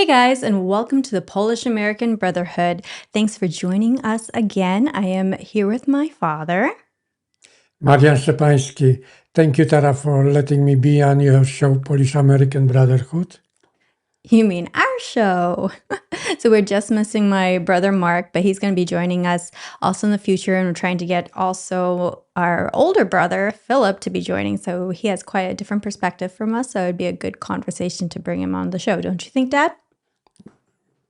Hey guys, and welcome to the Polish American Brotherhood. Thanks for joining us again. I am here with my father. Marian Szczepański, thank you, Tara, for letting me be on your show, Polish American Brotherhood. You mean our show. So we're just missing my brother Mark, but he's going to be joining us also in the future. And we're trying to get also our older brother, Philip, to be joining. So he has quite a different perspective from us. So it'd be a good conversation to bring him on the show. Don't you think, Dad?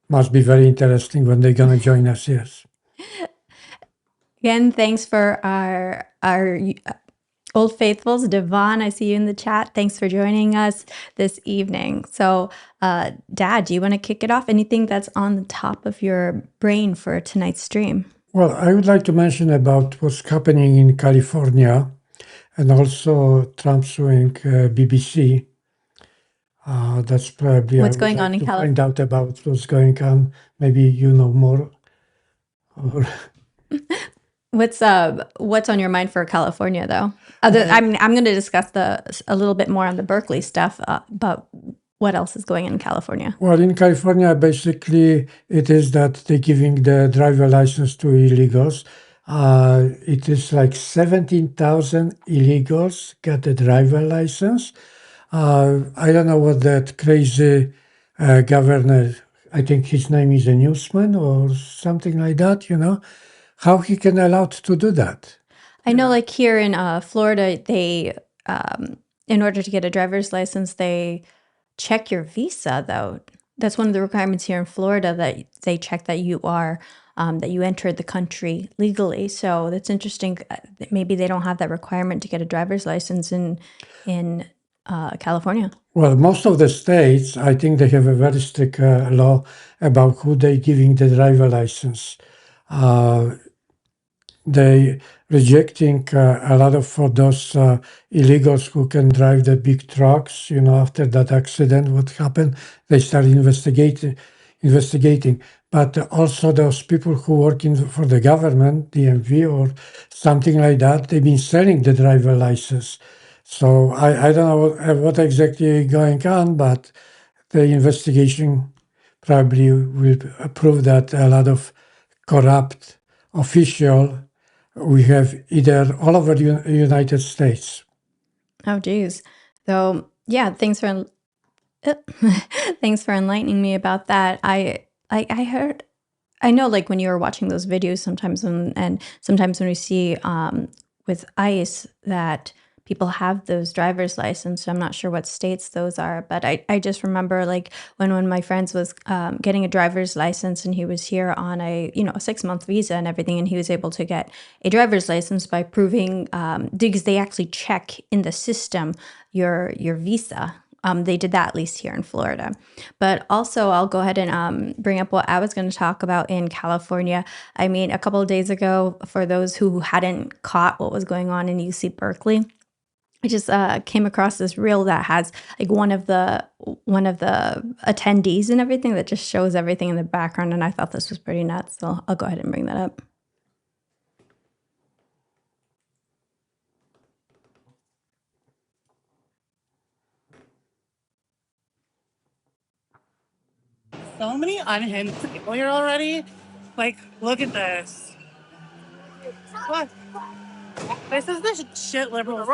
Must be very interesting when they're going to join us, yes. Again, thanks for our old faithfuls. Devon, I see you in the chat. Thanks for joining us this evening. So, Dad, do you want to kick it off? Anything that's on the top of your brain for tonight's stream? Well, I would like to mention about what's happening in California and also Trump suing BBC. That's probably What's going on in to California? find out about what's going on. Maybe you know more. What's on your mind for California, though? I'm going to discuss a little bit more on the Berkeley stuff, but what else is going on in California? Well, in California, basically, it is that they're giving the driver license to illegals. It is like 17,000 illegals get a driver license. I don't know what that crazy governor, I think his name is a Newsman or something like that, how he can allow to do that. I know, like here in Florida, they, in order to get a driver's license, they check your visa, though. That's one of the requirements here in Florida, that they check that you are that you entered the country legally. So that's interesting. Maybe they don't have that requirement to get a driver's license in California. Well, most of the states, I think they have a very strict law about who they giving the driver license. They rejecting a lot of for those illegals who can drive the big trucks. After that accident, what happened? They start investigating. But also those people who work for the government, DMV or something like that, they've been selling the driver license. So I don't know what exactly going on, but the investigation probably will prove that a lot of corrupt official we have either all over the United States. Oh, geez. So yeah, thanks for enlightening me about that. I heard. I know, like when you were watching those videos, sometimes when we see with ICE that people have those driver's license. I'm not sure what states those are, but I just remember like when one of my friends was getting a driver's license and he was here on a 6-month visa and everything, and he was able to get a driver's license by proving because they actually check in the system your visa. They did that at least here in Florida. But also, I'll go ahead and bring up what I was going to talk about in California. I mean, a couple of days ago, for those who hadn't caught what was going on in UC Berkeley, I just came across this reel that has like one of the attendees and everything that just shows everything in the background, and I thought this was pretty nuts. So I'll go ahead and bring that up. So many unhinged people here already. Like, look at this. What? This is the shit liberals do.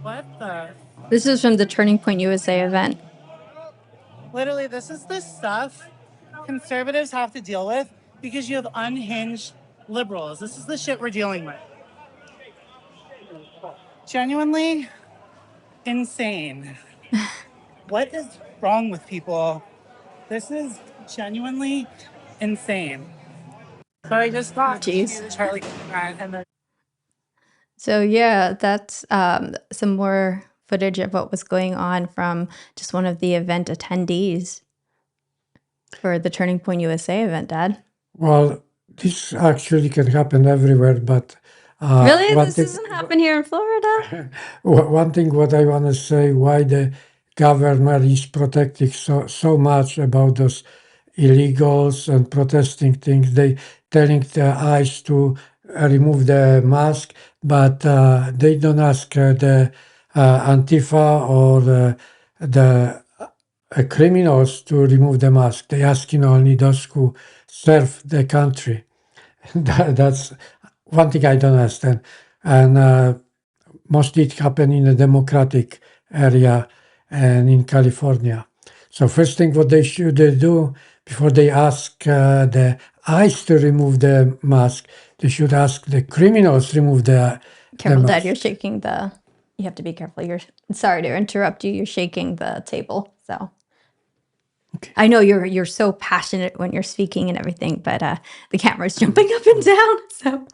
What the? This is from the Turning Point USA event. Literally, this is the stuff conservatives have to deal with because you have unhinged liberals. This is the shit we're dealing with. Genuinely insane. What is wrong with people? This is genuinely insane. So I just thought, Jeez. Charlie, and then. So yeah, that's some more footage of what was going on from just one of the event attendees for the Turning Point USA event, Dad. Well, this actually can happen everywhere, but really, this doesn't happen here in Florida. One thing what I want to say, why the government is protecting so much about those illegals and protesting things, they telling the ICE to remove the mask, but they don't ask the Antifa or the criminals to remove the mask. They asking only those who serve the country. That's one thing I don't understand. And mostly it happened in the Democratic area and in California. So first thing what they should do before they ask the ICE to remove the mask, they should ask the criminals remove the Careful, Dad, mask. you're shaking the. You have to be careful. You're sorry to interrupt you. You're shaking the table. So Okay. I know you're so passionate when you're speaking and everything, but the camera's jumping up and down. So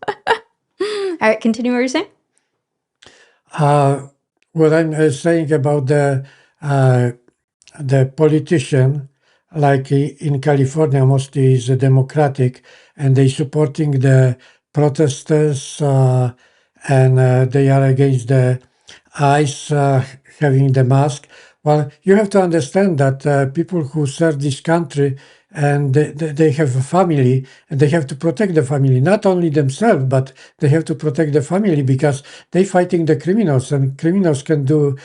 all right, continue what you're saying. What I'm saying about the politician, like in California, mostly is Democratic, and they supporting the protesters, and they are against the ICE having the mask. Well, you have to understand that people who serve this country and they have a family and they have to protect the family, not only themselves, but they have to protect the family because they fighting the criminals and criminals can do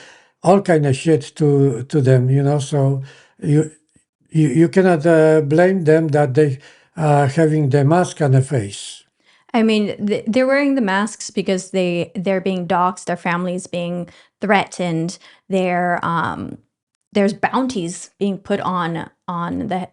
all kind of shit to them, so you cannot blame them that they having the mask on the face. I mean, they're wearing the masks because they're being doxxed, their families being threatened, there's bounties being put on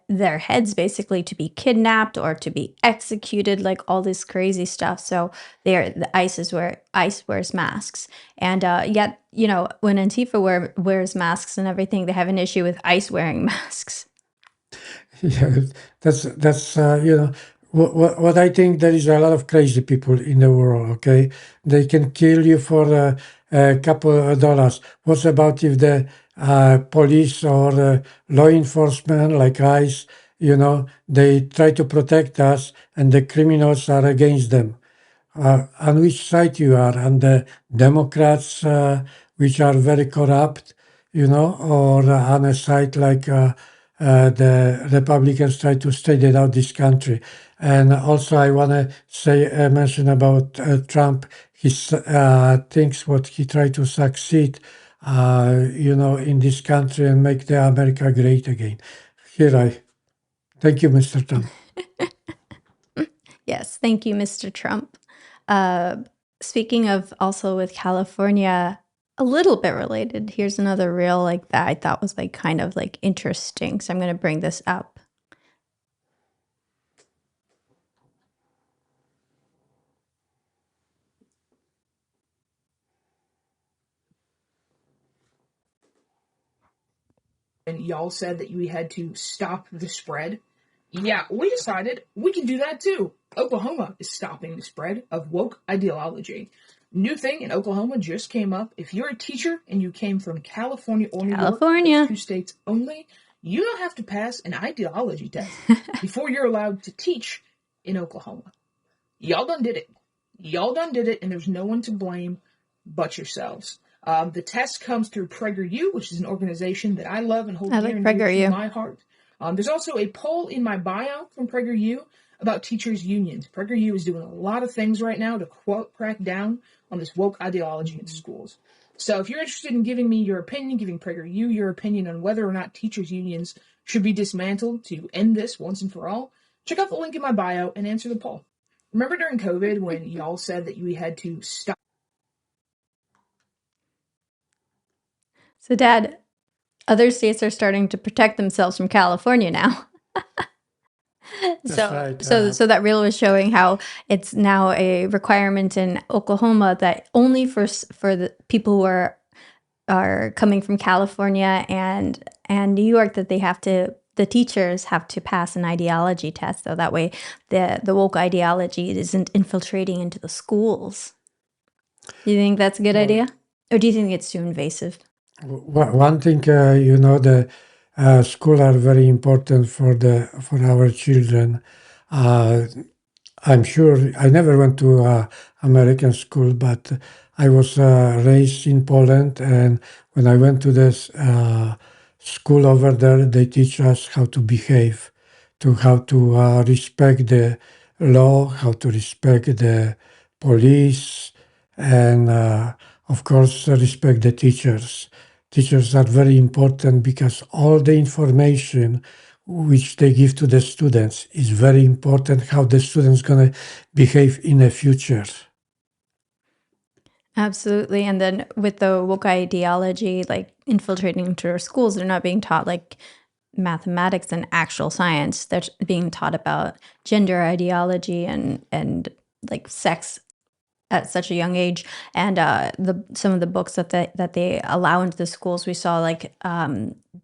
their heads basically to be kidnapped or to be executed, like all this crazy stuff. So the ICE wears masks, and yet when Antifa wears masks and everything, they have an issue with ICE wearing masks. Yeah, that's what I think. There is a lot of crazy people in the world. Okay, they can kill you for a couple of dollars. What about if the police or law enforcement, like ICE, they try to protect us, and the criminals are against them? On which side you are? On the Democrats, which are very corrupt, or on a side like the Republicans try to straighten out this country? And also, I want to say mention about Trump. His things what he tried to succeed, in this country and make the America great again. Thank you, Mr. Trump. Yes, thank you, Mr. Trump. Speaking of also with California, a little bit related, here's another reel like that I thought was like kind of like interesting. So I'm going to bring this up. And y'all said that we had to stop the spread. Yeah, we decided we can do that too. Oklahoma is stopping the spread of woke ideology. New thing in Oklahoma just came up. If you're a teacher and you came from California or New York, those two states only, you don't have to pass an ideology test before you're allowed to teach in Oklahoma. Y'all done did it. Y'all done did it, and there's no one to blame but yourselves. The test comes through PragerU, which is an organization that I love and hold dear and dear to my heart. There's also a poll in my bio from PragerU about teachers' unions. PragerU is doing a lot of things right now to crack down on this woke ideology in schools. So if you're interested in giving me your opinion, giving PragerU your opinion on whether or not teachers' unions should be dismantled to end this once and for all, check out the link in my bio and answer the poll. Remember during COVID when y'all said that we had to stop? So, Dad, other states are starting to protect themselves from California now. Right. So that reel was showing how it's now a requirement in Oklahoma that only for the people who are coming from California and New York, that the teachers have to pass an ideology test, so that way the woke ideology isn't infiltrating into the schools. Do you think that's a good idea, or do you think it's too invasive? One thing, the school are very important for our children. I'm sure I never went to American school, but I was raised in Poland, and when I went to this school over there, they teach us how to behave, how to respect the law, how to respect the police, and of course, respect the teachers. Teachers are very important because all the information which they give to the students is very important how the students going to behave in the future. Absolutely. And then with the woke ideology, like infiltrating into our schools, they're not being taught like mathematics and actual science. They're being taught about gender ideology and like sex at such a young age. And some of the books that they allow into the schools, we saw like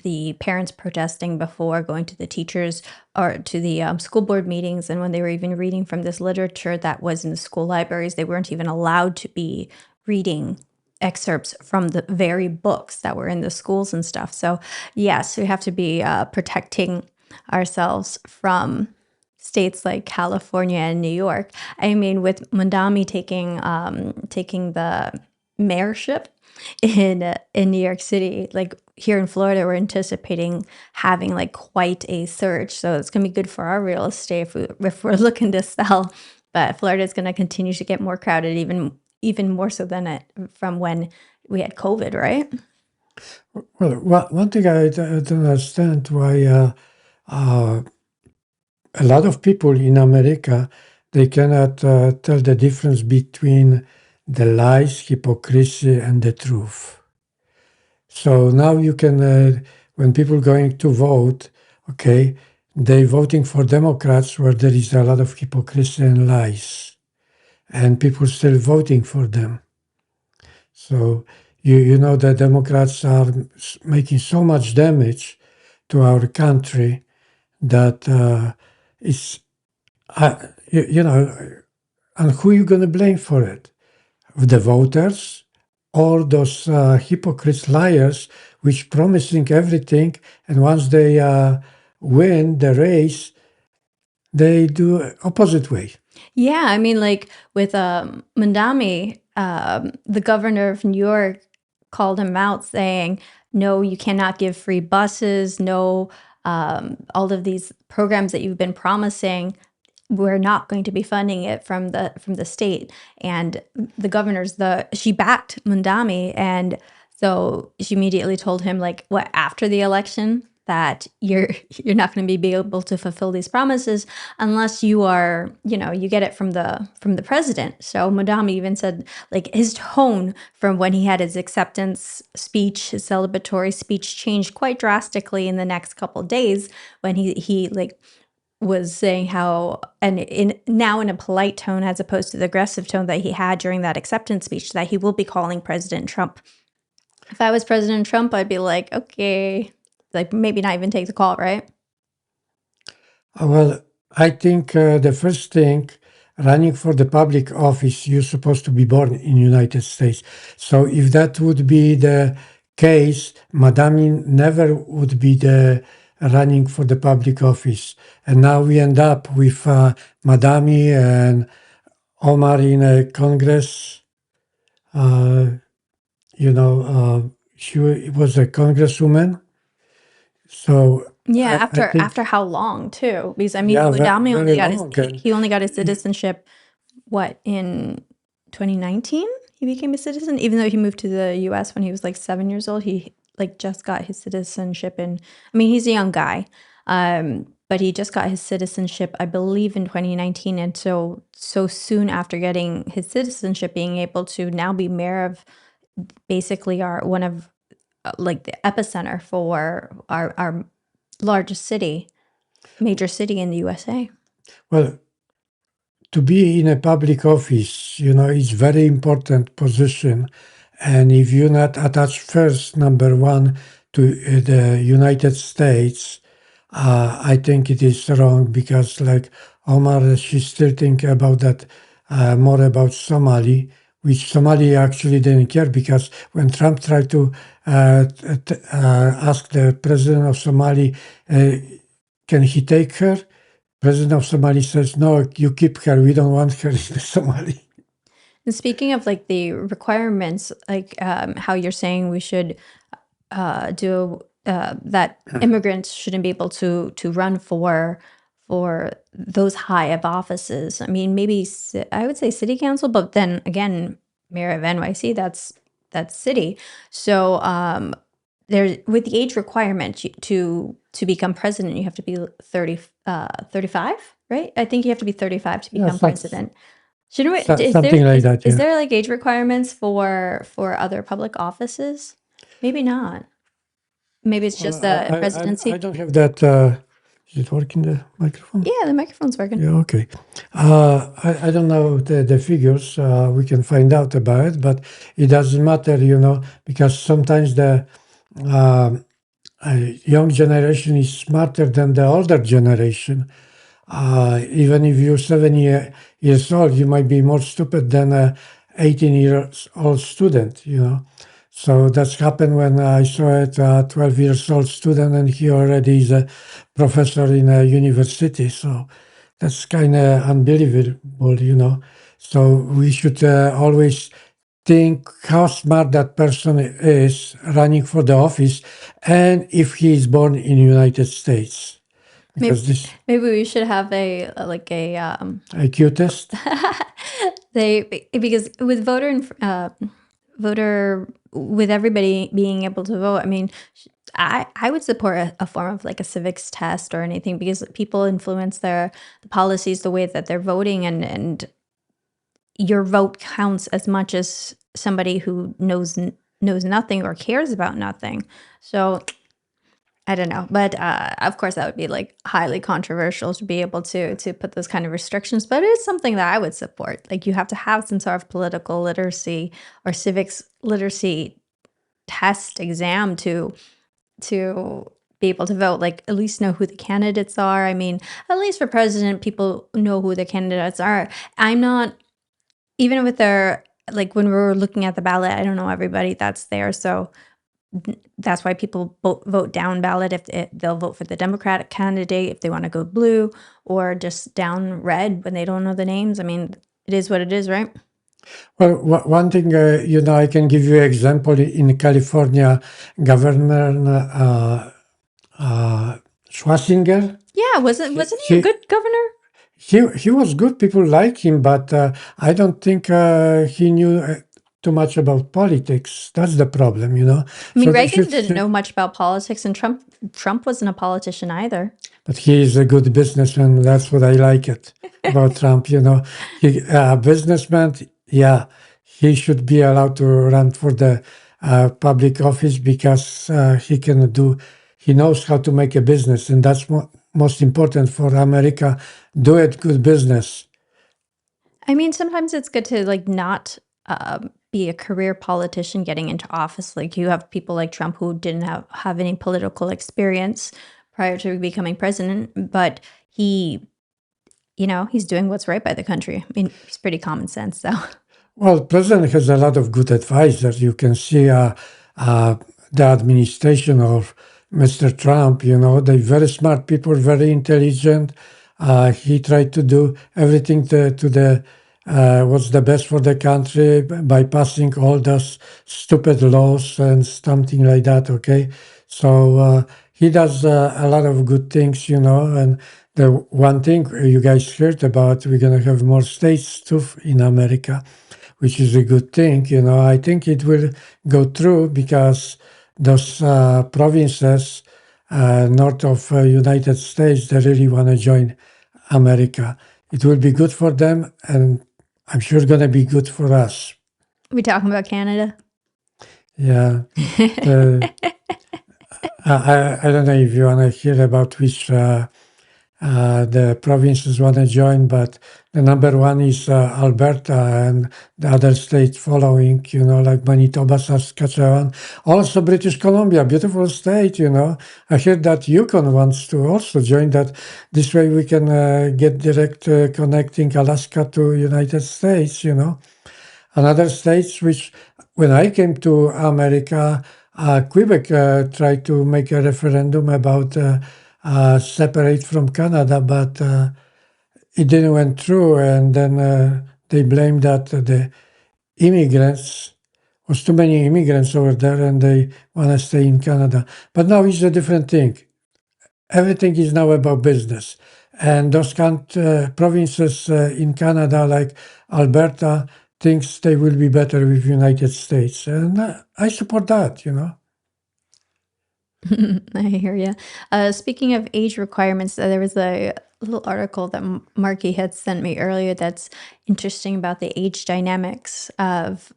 the parents protesting before going to the teachers or to the school board meetings, and when they were even reading from this literature that was in the school libraries, they weren't even allowed to be reading excerpts from the very books that were in the schools and stuff. So yes, we have to be protecting ourselves from states like California and New York. I mean, with Mondami taking the mayorship in New York City, like here in Florida, we're anticipating having like quite a surge. So it's gonna be good for our real estate if we're looking to sell. But Florida is gonna continue to get more crowded, even more so than it from when we had COVID, right? Well, one thing I don't understand why a lot of people in America they cannot tell the difference between the lies, hypocrisy, and the truth. So now you can, when people going to vote, okay, they voting for Democrats where there is a lot of hypocrisy and lies, and people still voting for them. So you know the Democrats are making so much damage to our country that it's you know, and who are you going to blame for it? The voters or those hypocrites, liars, which promising everything, and once they win the race, they do opposite way. Yeah, I mean, like with Mandami, the governor of New York called him out saying, no, you cannot give free buses, no, all of these programs that you've been promising, we're not going to be funding it from the state. And the governor's she backed Mandami, and so she immediately told him like what after the election that you're not going to be able to fulfill these promises unless you are, you get it from the president. So Madame even said like his tone from when he had his acceptance speech, his celebratory speech changed quite drastically in the next couple of days when he like was saying how, and in a polite tone as opposed to the aggressive tone that he had during that acceptance speech, that he will be calling President Trump. If I was President Trump, I'd be like, okay, like maybe not even take the call, right? Well, I think the first thing, running for the public office, you're supposed to be born in United States. So if that would be the case, Madame never would be the running for the public office. And now we end up with Madame and Omar in a Congress. She was a congresswoman. So Yeah, I think, after how long too? Because I mean, yeah, Mudami very only got long. And he only got his citizenship what in 2019 he became a citizen, even though he moved to the US when he was like 7 years old. He like just got his citizenship in, I mean, he's a young guy. But he just got his citizenship, I believe, in 2019. And so soon after getting his citizenship, being able to now be mayor of basically our one of like the epicenter for our largest city, major city in the USA. well, to be in a public office, is very important position. And if you're not attached first, number one, to the United States, I think it is wrong because, like Omar, she's still thinking about that more about Somali, which Somali actually didn't care because when Trump tried to ask the president of Somali, can he take her? President of Somali says, no, you keep her. We don't want her in Somali. And speaking of like the requirements, like how you're saying we should do that immigrants shouldn't be able to run for those high of offices. I mean, maybe I would say city council, but then again, mayor of NYC, that's city. So there's with the age requirement to become president, you have to be 35, right? I think you have to be 35 to Yeah, become president. Shouldn't we, something like that. is Yeah. there like age requirements for other public offices? Maybe not. Maybe it's just the I presidency. don't have that. Is it working, the microphone? Yeah, the microphone's working. Yeah, okay. I don't know the figures. We can find out about it, but it doesn't matter, because sometimes the young generation is smarter than the older generation. Even if you're 70 years old, you might be more stupid than a 18 years old student. So that's happened when I saw a 12 years old student, and he already is a professor in a university. So that's kind of unbelievable. So we should always think how smart that person is running for the office, and if he is born in the United States. Because Maybe we should have a IQ test. because with voter with everybody being able to vote, I mean, I would support a form of like a civics test or anything, because people influence the policies the way that they're voting, and your vote counts as much as somebody who knows nothing or cares about nothing. So I don't know, but of course that would be like highly controversial to be able to put those kind of restrictions. But it's something that I would support. Like, you have to have some sort of political literacy or civics literacy test exam to be able to vote. Like, at least know who the candidates are. I mean, at least for president, people know who the candidates are. I'm not, even with their, like, when we're looking at the ballot, I don't know everybody that's there, so that's why people vote down ballot. If they'll vote for the Democratic candidate if they want to go blue, or just down red when they don't know the names. I mean, it is what it is, right? Well, one thing, I can give you an example. In California, Governor Schwarzenegger. Yeah, wasn't he a good governor? He was good. People like him, but I don't think he knew too much about politics. That's the problem. I mean, So they Reagan should didn't know much about politics, and Trump wasn't a politician either. But he is a good businessman. That's what I like it about Trump. He businessman. Yeah, he should be allowed to run for the public office, because he knows how to make a business, and that's most important for America. Do it good business. I mean, sometimes it's good to like not be a career politician getting into office. Like, you have people like Trump who didn't have any political experience prior to becoming president, but he's doing what's right by the country. I mean, he's pretty common sense, though. Well, president has a lot of good advisors. You can see the administration of Mr. Trump. They're very smart people, very intelligent. He tried to do everything to the what's the best for the country by passing all those stupid laws and something like that. Okay, so he does a lot of good things. And the one thing you guys heard about, we're gonna have more states too in America, which is a good thing. I think it will go through, because those provinces north of United States, they really want to join America. It will be good for them, and I'm sure it's going to be good for us. We talking about Canada? Yeah. I don't know if you want to hear about which the provinces want to join, but the number one is Alberta, and the other states following, like Manitoba, Saskatchewan. Also British Columbia, beautiful state. I heard that Yukon wants to also join that. This way we can get direct connecting Alaska to United States. Another states which, when I came to America, Quebec tried to make a referendum about separate from Canada, but it didn't went through, and then they blamed that the immigrants was too many immigrants over there, and they want to stay in Canada. But now it's a different thing. everything is now about business. And those provinces in Canada, like Alberta, thinks they will be better with United States. And I support that, I hear you. Speaking of age requirements, there was a little article that Marky had sent me earlier that's interesting about the age dynamics of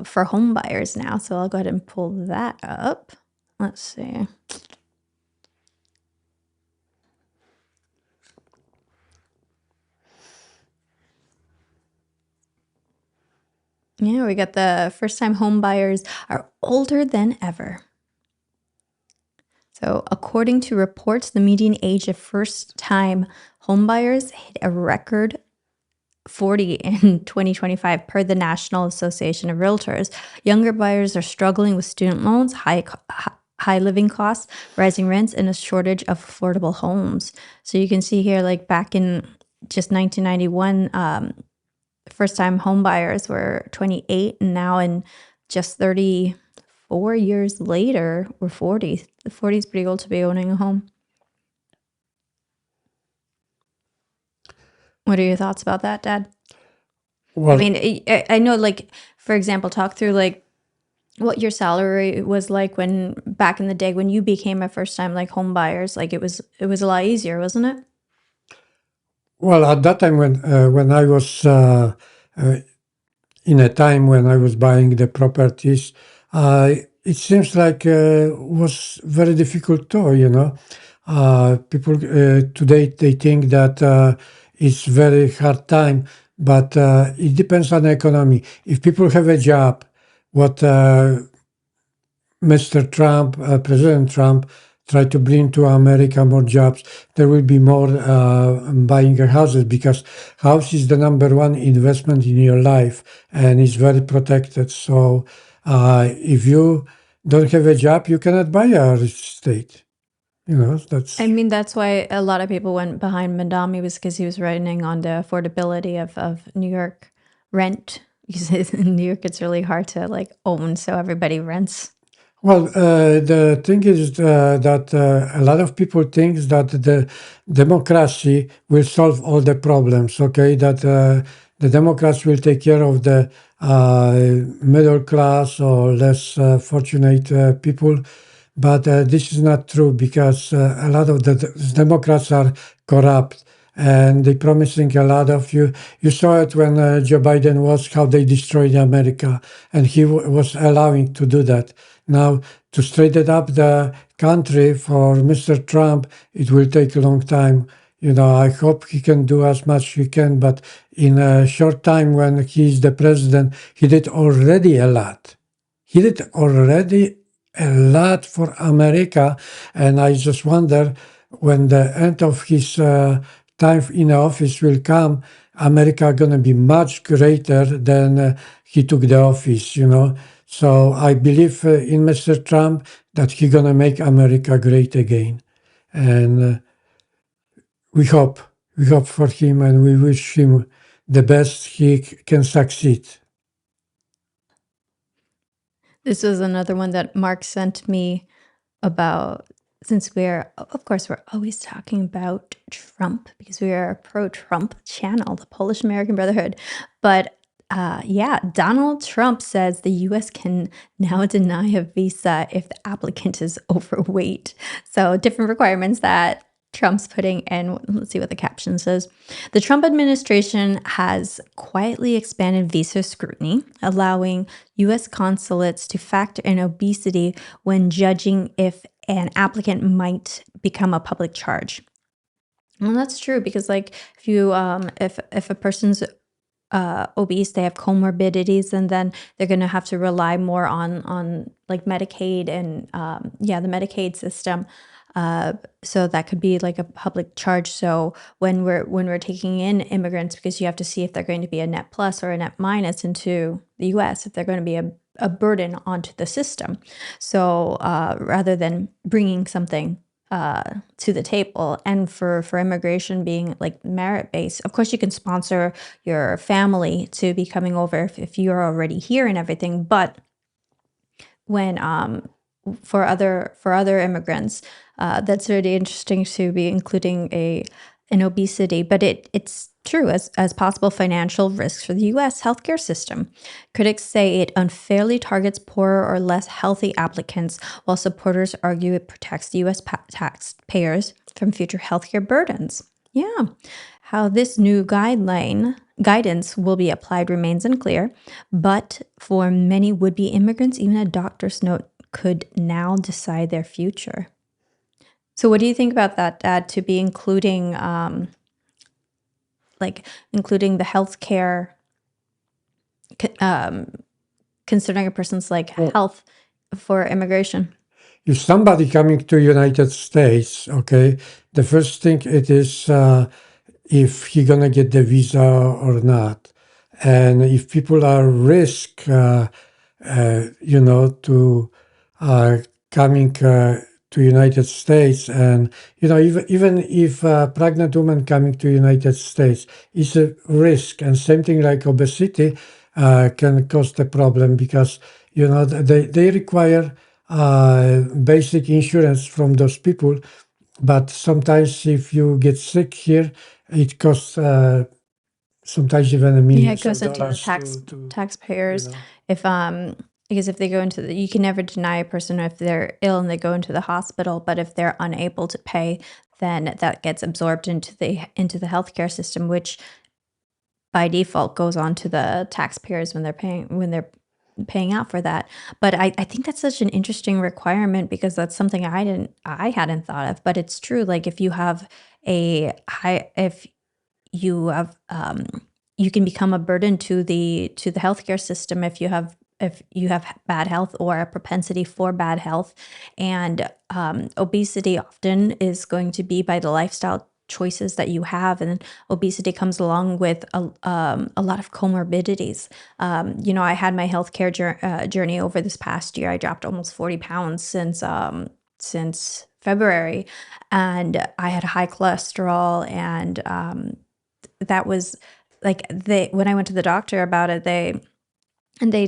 for home buyers now. So I'll go ahead and pull that up. Let's see. Yeah, we got the first-time home buyers are older than ever. So, according to reports, the median age of first-time homebuyers hit a record 40 in 2025 per the National Association of Realtors. Younger buyers are struggling with student loans, high living costs, rising rents, and a shortage of affordable homes. So you can see here, like back in just 1991, first-time home buyers were 28, and now in just 34 years later, we're 40. The 40 is pretty old to be owning a home. What are your thoughts about that, Dad? Well, I mean, I know, like, for example, talk through like what your salary was like when back in the day when you became a first-time like home buyers. Like it was a lot easier, wasn't it? well, at that time when I was in a time when I was buying the properties, it seems like was very difficult too. People today they think that it's very hard time, but it depends on the economy. If people have a job, what Mr. Trump, President Trump, tried to bring to America more jobs, there will be more buying houses because house is the number one investment in your life and it's very protected. So if you don't have a job, you cannot buy a real estate. That's I mean, that's why a lot of people went behind Mandami was because he was writing on the affordability of New York rent. Because in New York, it's really hard to like own, so everybody rents. well, the thing is that a lot of people think that the democracy will solve all the problems. Okay, that the Democrats will take care of the middle class or less fortunate people, but this is not true because a lot of the Democrats are corrupt and they promising a lot of you. You saw it when Joe Biden was how they destroyed America, and he was allowing to do that. Now to straighten up the country for Mr. Trump, it will take a long time. I hope he can do as much he can, but in a short time when he's the president, he did already a lot. He did already a lot for America, and I just wonder when the end of his time in office will come, America gonna be much greater than he took the office. So I believe in Mr. Trump that he gonna make America great again, and we hope for him, and we wish him the best he can succeed. This was another one that Mark sent me about since of course, we're always talking about Trump because we are a pro-Trump channel, the Polish American Brotherhood. But yeah, Donald Trump says the US can now deny a visa if the applicant is overweight. So different requirements that Trump's putting in. Let's see what the caption says. The Trump administration has quietly expanded visa scrutiny, allowing US consulates to factor in obesity when judging if an applicant might become a public charge. Well, that's true because, like, if a person's obese, they have comorbidities, and then they're going to have to rely more on like Medicaid and yeah, the Medicaid system. So that could be like a public charge. So when we're taking in immigrants, because you have to see if they're going to be a net plus or a net minus into the U.S., if they're going to be a burden onto the system. So rather than bringing something to the table, and for immigration being like merit based, of course you can sponsor your family to be coming over if you're already here and everything, but when for other immigrants. That's really interesting to be including an obesity, but it's true as possible financial risks for the U.S. healthcare system. Critics say it unfairly targets poorer or less healthy applicants, while supporters argue it protects the U.S. taxpayers from future healthcare burdens. Yeah. How this new guidance will be applied remains unclear, but for many would-be immigrants, even a doctor's note could now decide their future. So what do you think about that, Dad, to be including including the healthcare, considering a person's health for immigration? If somebody coming to United States, okay, the first thing it is if he gonna get the visa or not, and if people are risk, to coming to United States, and even if a pregnant woman coming to United States is a risk, and same thing like obesity can cause a problem because they require basic insurance from those people, but sometimes if you get sick here, it costs sometimes even a Yeah, million it goes into the dollars to taxpayers. you know. If because if they go into you can never deny a person if they're ill and they go into the hospital, but if they're unable to pay, then that gets absorbed into the healthcare system, which by default goes on to the taxpayers when they're paying out for that. But I think that's such an interesting requirement because that's something I hadn't thought of. But it's true. Like if you have if you have you can become a burden to the healthcare system if you have bad health or a propensity for bad health, and obesity often is going to be by the lifestyle choices that you have, and obesity comes along with a lot of comorbidities. I had my healthcare journey over this past year. I dropped almost 40 pounds since February, and I had high cholesterol, and that was when I went to the doctor about it, they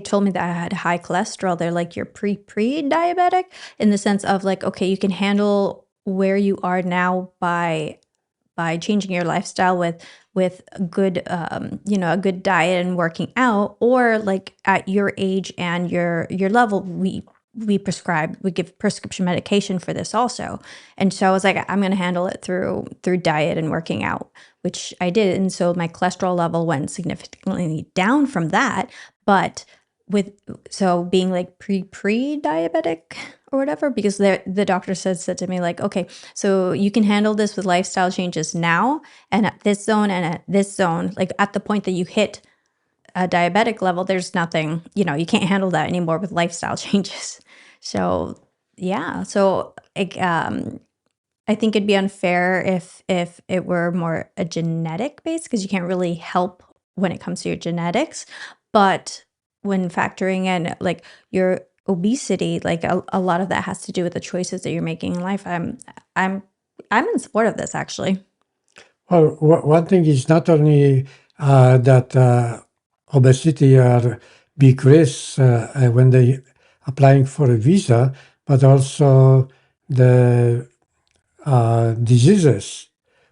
told me that I had high cholesterol. They're like, you're pre-diabetic, in the sense of like, okay, you can handle where you are now by changing your lifestyle with a good a good diet and working out, or like at your age and your level, we give prescription medication for this also. And so I was like, I'm going to handle it through diet and working out, which I did. And so my cholesterol level went significantly down from that. But being like pre-diabetic or whatever, because the doctor said to me like, okay, so you can handle this with lifestyle changes now, and at this zone and at this zone, like at the point that you hit a diabetic level, there's nothing, you can't handle that anymore with lifestyle changes. So yeah, so I think it'd be unfair if it were more a genetic base, because you can't really help when it comes to your genetics. But when factoring in like your obesity, like a lot of that has to do with the choices that you're making in life. I'm in support of this, actually. Well, one thing is not only that obesity are big risks when they applying for a visa, but also the diseases,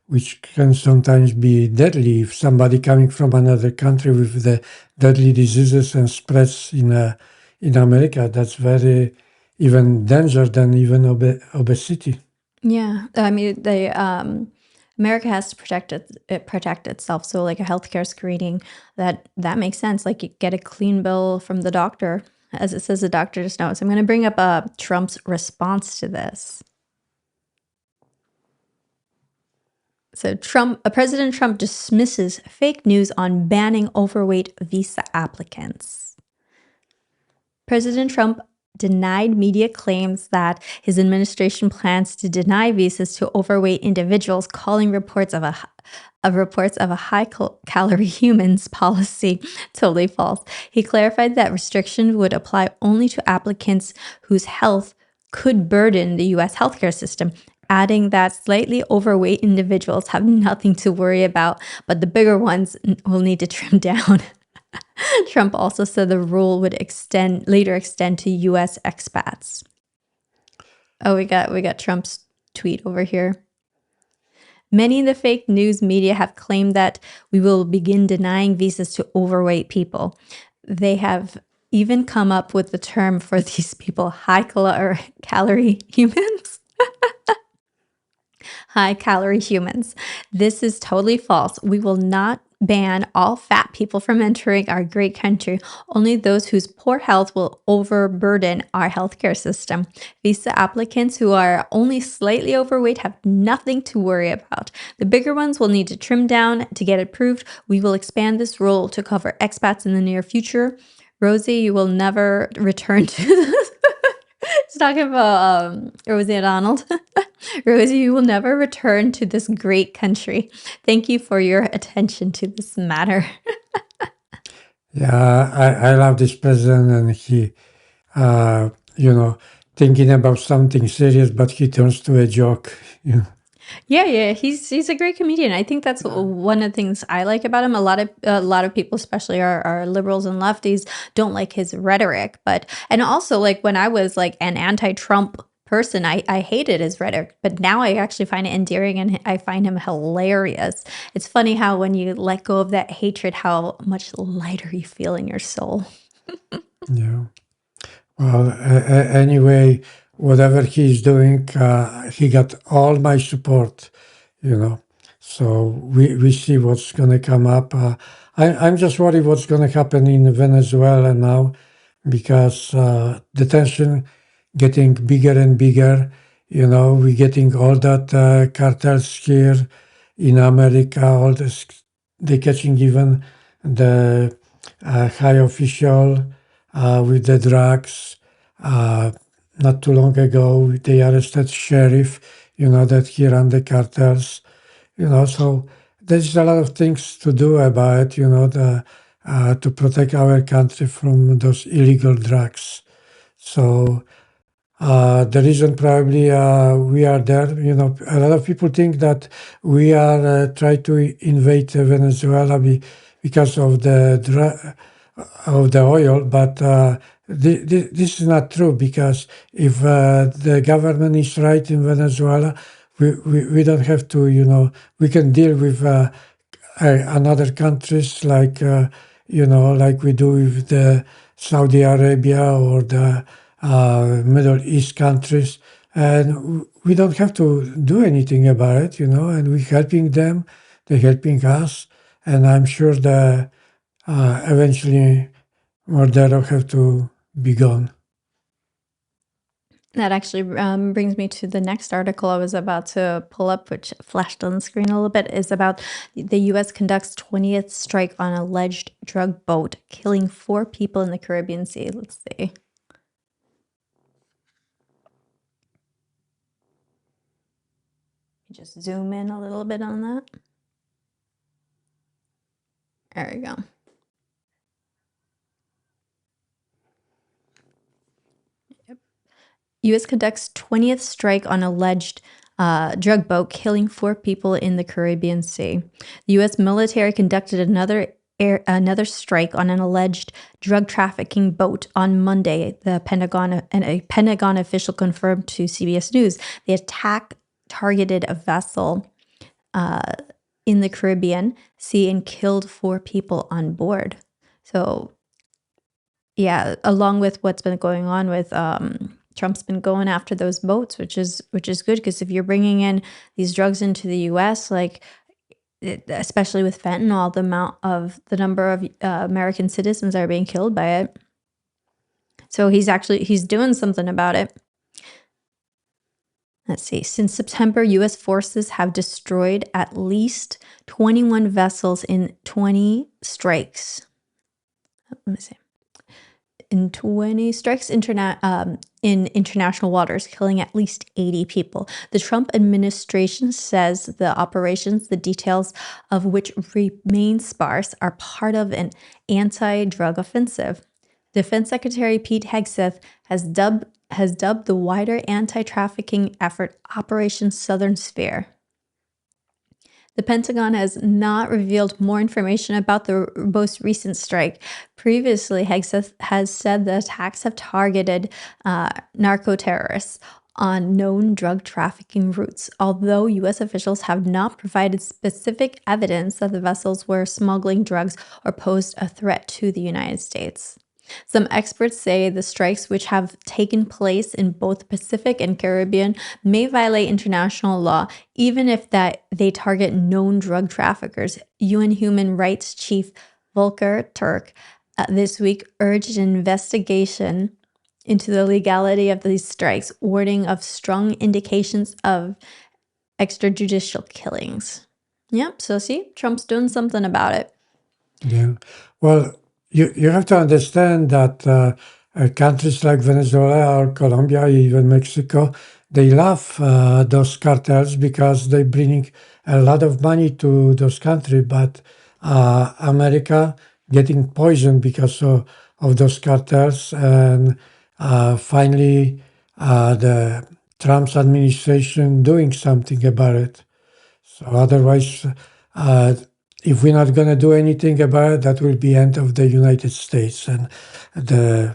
which can sometimes be deadly. If somebody coming from another country with the deadly diseases and spreads in America, that's very even danger than even obesity. Yeah, I mean, America has to protect itself. So, like a healthcare screening, that makes sense. Like, you get a clean bill from the doctor, as it says the doctor's notes. I'm going to bring up Trump's response to this. So, President Trump dismisses fake news on banning overweight visa applicants. President Trump denied media claims that his administration plans to deny visas to overweight individuals, calling reports of a high-calorie humans policy totally false. He clarified that restrictions would apply only to applicants whose health could burden the U.S. healthcare system, adding that slightly overweight individuals have nothing to worry about, but the bigger ones will need to trim down. Trump also said the rule would later extend to U.S. expats. Oh, we got Trump's tweet over here. Many in the fake news media have claimed that we will begin denying visas to overweight people. They have even come up with the term for these people, calorie humans. High calorie humans. This is totally false. We will not ban all fat people from entering our great country. Only those whose poor health will overburden our healthcare system. Visa applicants who are only slightly overweight have nothing to worry about. The bigger ones will need to trim down to get approved. We will expand this rule to cover expats in the near future. Rosie, you will never return to It's talking about Rosie O'Donnell. Rosie, you will never return to this great country. Thank you for your attention to this matter. Yeah, I love this president, and he, thinking about something serious, but he turns to a joke. Yeah, he's a great comedian. I think that's one of the things I like about him. A lot of people, especially our liberals and lefties, don't like his rhetoric. And also like when I was like an anti-Trump person, I hated his rhetoric, but now I actually find it endearing and I find him hilarious. It's funny how when you let go of that hatred, how much lighter you feel in your soul. Yeah. Well, anyway, whatever he's doing, he got all my support, you know. So we see what's going to come up. I'm just worried what's going to happen in Venezuela now, because the tension getting bigger and bigger. We're getting all that cartels here in America. All this, they catching even the high official with the drugs. Not too long ago, they arrested sheriff. That he ran the cartels. So there's a lot of things to do about it. To protect our country from those illegal drugs. So the reason probably we are there, a lot of people think that we are trying to invade Venezuela because of the oil, but this is not true, because if the government is right in Venezuela, we don't have to, we can deal with another countries like like we do with the Saudi Arabia or the Middle East countries, and we don't have to do anything about it, and we're helping them, they're helping us, and I'm sure that eventually Mordero have to be gone. That actually brings me to the next article I was about to pull up, which flashed on the screen a little bit, is about the U.S. conducts 20th strike on alleged drug boat, killing 4 people in the Caribbean Sea. Let's see. Just zoom in a little bit on that. There we go. U.S. conducts 20th strike on alleged drug boat, killing 4 people in the Caribbean Sea. The U.S. military conducted another strike on an alleged drug trafficking boat on Monday. A Pentagon official confirmed to CBS News. The attack targeted a vessel in the Caribbean Sea and killed 4 people on board. So, yeah, along with what's been going on with Trump's been going after those boats, which is good, because if you're bringing in these drugs into the U.S., like especially with fentanyl, the number of American citizens that are being killed by it. So he's doing something about it. Let's see. Since September, U.S. forces have destroyed at least 21 vessels in 20 strikes. Let me see. In 20 strikes in international waters, killing at least 80 people. The Trump administration says the operations, the details of which remain sparse, are part of an anti-drug offensive. Defense Secretary Pete Hegseth has dubbed the wider anti-trafficking effort Operation Southern Sphere. The Pentagon has not revealed more information about the most recent strike. Previously, Hegseth has said the attacks have targeted narco-terrorists. on known drug trafficking routes, although U.S. officials have not provided specific evidence that the vessels were smuggling drugs or posed a threat to the United States. Some experts say the strikes, which have taken place in both the Pacific and Caribbean, may violate international law, even if that they target known drug traffickers. UN Human Rights Chief Volker Turk this week urged an investigation into the legality of these strikes, warning of strong indications of extrajudicial killings. Yep, so see, Trump's doing something about it. Yeah. Well, you have to understand that countries like Venezuela or Colombia, even Mexico, they love those cartels because they bring a lot of money to those countries. But America getting poisoned because of those cartels, and finally the Trump's administration doing something about it. So otherwise, uh, if we're not going to do anything about it, that will be end of the United States, and the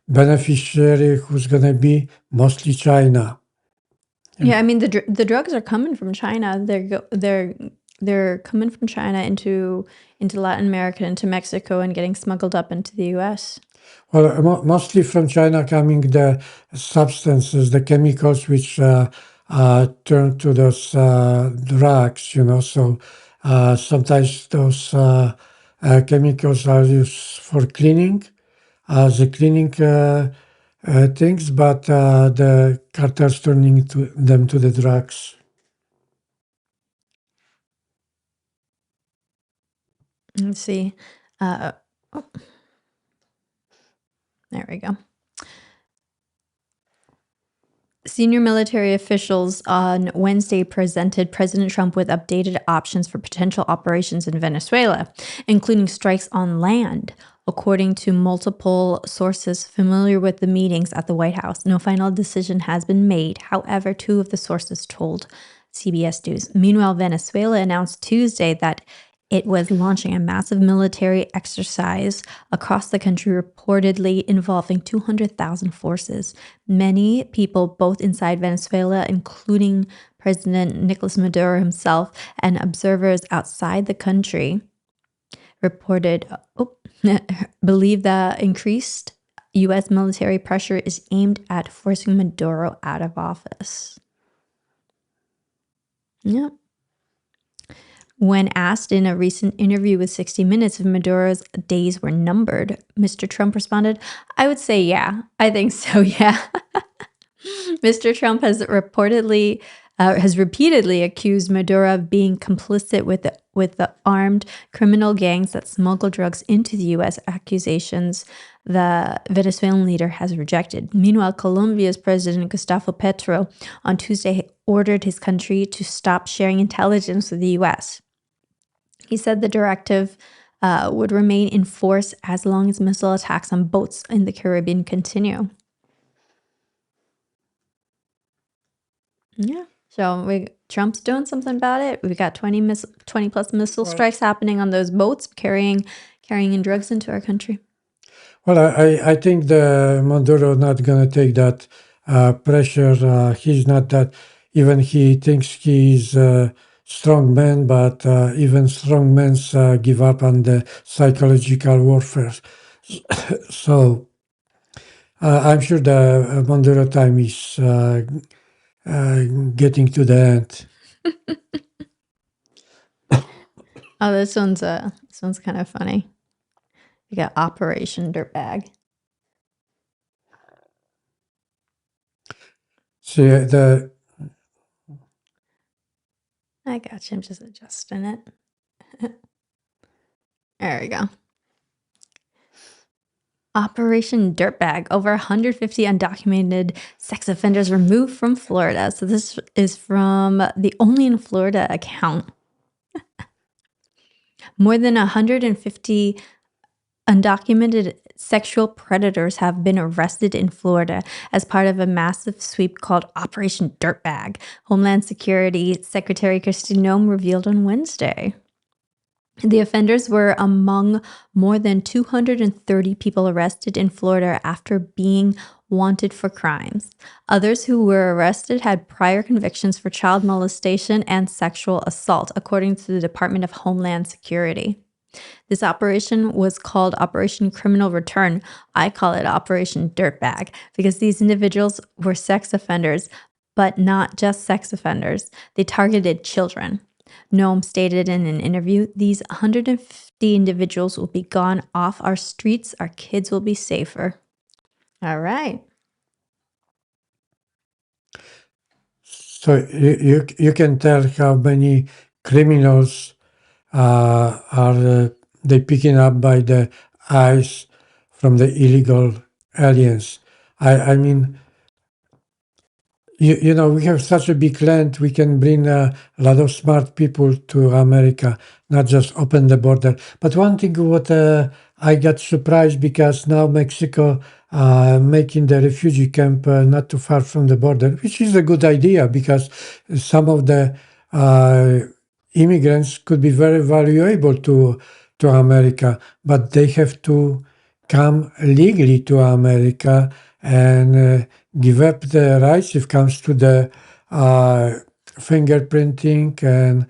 beneficiary who's going to be mostly China. Yeah, I mean the drugs are coming from China. They're coming from China into Latin America, into Mexico, and getting smuggled up into the U.S. Well, mostly from China coming the substances, the chemicals which turn to those drugs, So sometimes those chemicals are used for cleaning, the cleaning things, but the cartels turning them to the drugs. Let's see. Oh, there we go. Senior military officials on Wednesday presented President Trump with updated options for potential operations in Venezuela, including strikes on land. According to multiple sources familiar with the meetings at the White House, no final decision has been made. However, two of the sources told CBS News. Meanwhile, Venezuela announced Tuesday that it was launching a massive military exercise across the country, reportedly involving 200,000 forces. Many people, both inside Venezuela, including President Nicolas Maduro himself, and observers outside the country, believe that increased U.S. military pressure is aimed at forcing Maduro out of office. Yep. When asked in a recent interview with 60 Minutes if Maduro's days were numbered, Mr. Trump responded, "I would say yeah. I think so, yeah." Mr. Trump has repeatedly accused Maduro of being complicit with the armed criminal gangs that smuggle drugs into the U.S., accusations the Venezuelan leader has rejected. Meanwhile, Colombia's President Gustavo Petro on Tuesday ordered his country to stop sharing intelligence with the U.S. He said the directive would remain in force as long as missile attacks on boats in the Caribbean continue. Yeah. So Trump's doing something about it. We've got 20 plus missile strikes happening on those boats carrying in drugs into our country. Well, I think the Maduro not going to take that pressure. He's not that, even he thinks he's a strong man, but even strong men give up on the psychological warfare. So I'm sure the Maduro time is getting to the end. Oh, this one's kind of funny. We got Operation Dirtbag. See, I got you. I'm just adjusting it. There we go. Operation Dirtbag. Over 150 undocumented sex offenders removed from Florida. So this is from the Only in Florida account. More than 150 undocumented sexual predators have been arrested in Florida as part of a massive sweep called Operation Dirtbag, Homeland Security Secretary Kristi Noem revealed on Wednesday. The offenders were among more than 230 people arrested in Florida after being wanted for crimes. Others who were arrested had prior convictions for child molestation and sexual assault, according to the Department of Homeland Security. This operation was called Operation Criminal Return. I call it Operation Dirtbag because these individuals were sex offenders, but not just sex offenders. They targeted children. Noam stated in an interview, these 150 individuals will be gone off our streets. Our kids will be safer. All right. So you can tell how many criminals are they picking up by the eyes from the illegal aliens. I mean, you know, we have such a big land. We can bring a lot of smart people to America, not just open the border. But one thing what I got surprised because now Mexico making the refugee camp not too far from the border, which is a good idea because some of the uh, immigrants could be very valuable to America, but they have to come legally to America and give up the rights if it comes to the fingerprinting and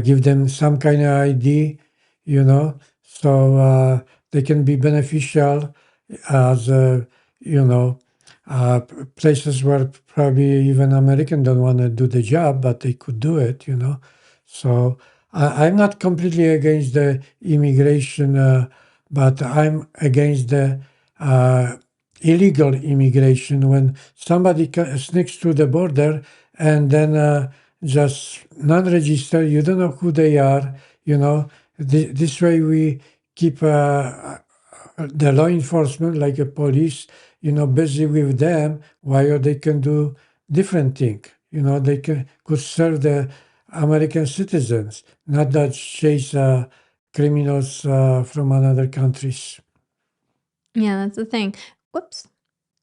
give them some kind of ID, you know, so they can be beneficial as you know places where probably even American don't want to do the job, but they could do it, you know. So I'm not completely against the immigration, but I'm against the illegal immigration when somebody sneaks through the border and then just non-register. You don't know who they are. You know, this way we keep the law enforcement, like a police, you know, busy with them while they can do different thing. You know, they could serve the American citizens, not that chase criminals from another countries. Yeah, that's the thing. Whoops.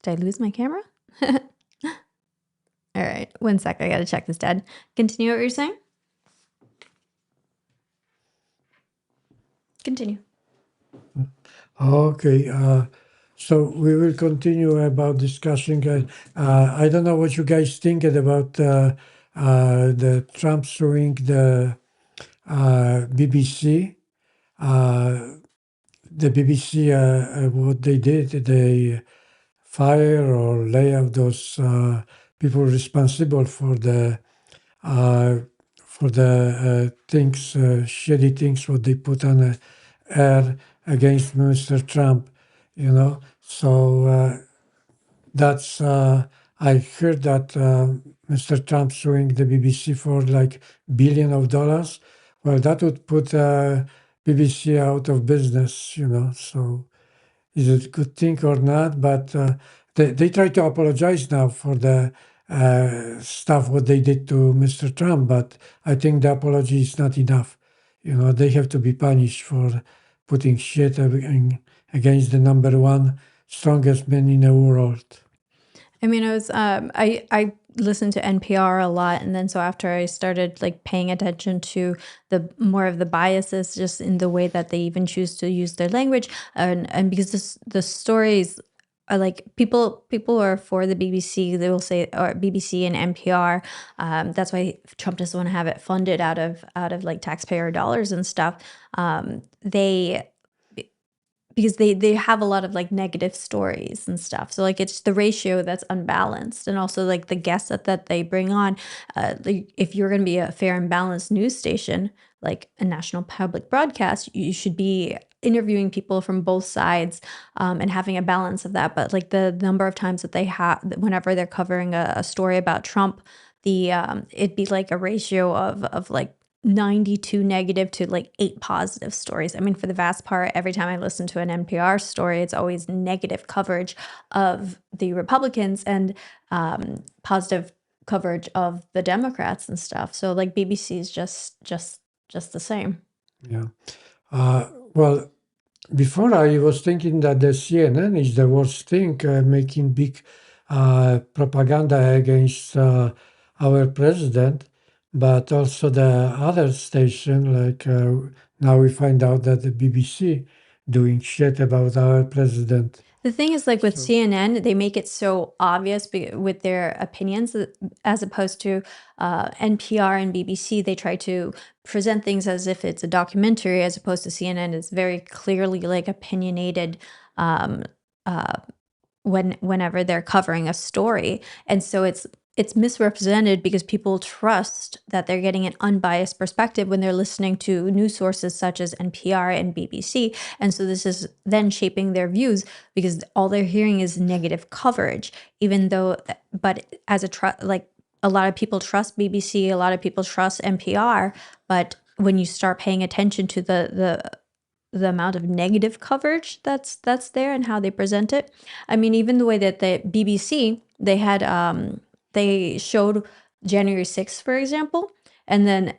Did I lose my camera? All right. 1 sec. I got to check this, Dad. Continue what you're saying. Continue. Okay. So we will continue about discussing. I don't know what you guys think about the Trump suing the BBC. The BBC, what they did, they fire or lay off those people responsible uh, for the things, shitty things, what they put on air against Mr. Trump, you know. So that's I heard that Mr. Trump suing the BBC for like billion of dollars. Well, that would put BBC out of business, you know. So is it a good thing or not? But they try to apologize now for the stuff what they did to Mr. Trump. But I think the apology is not enough. You know, they have to be punished for putting shit against the number one strongest man in the world. I mean, I listened to NPR a lot, and then so after I started like paying attention to the more of the biases, just in the way that they even choose to use their language, and because the stories are like people who are for the BBC, they will say, or BBC and NPR. That's why Trump doesn't want to have it funded out of like taxpayer dollars and stuff. They because they have a lot of like negative stories and stuff, so like it's the ratio that's unbalanced, and also like the guests that they bring on. Like, if you're going to be a fair and balanced news station, like a national public broadcast, you should be interviewing people from both sides, and having a balance of that. But like the number of times that they have, whenever they're covering a story about Trump, it'd be like a ratio of like 92 negative to like 8 positive stories. I mean, for the vast part, every time I listen to an NPR story, it's always negative coverage of the Republicans and positive coverage of the Democrats and stuff. So like BBC is just the same. Yeah. Well, before I was thinking that the CNN is the worst thing, making big propaganda against our president, but also the other station like now we find out that the BBC doing shit about our president. The thing is, like with CNN, they make it so obvious with their opinions, as opposed to NPR and BBC. They try to present things as if it's a documentary, as opposed to CNN is very clearly like opinionated um, uh, whenever they're covering a story, and so it's misrepresented because people trust that they're getting an unbiased perspective when they're listening to news sources such as NPR and BBC. And so this is then shaping their views because all they're hearing is negative coverage, even though, but as like a lot of people trust BBC, a lot of people trust NPR, but when you start paying attention to the amount of negative coverage that's there and how they present it. I mean, even the way that the BBC, they had they showed January 6th, for example, and then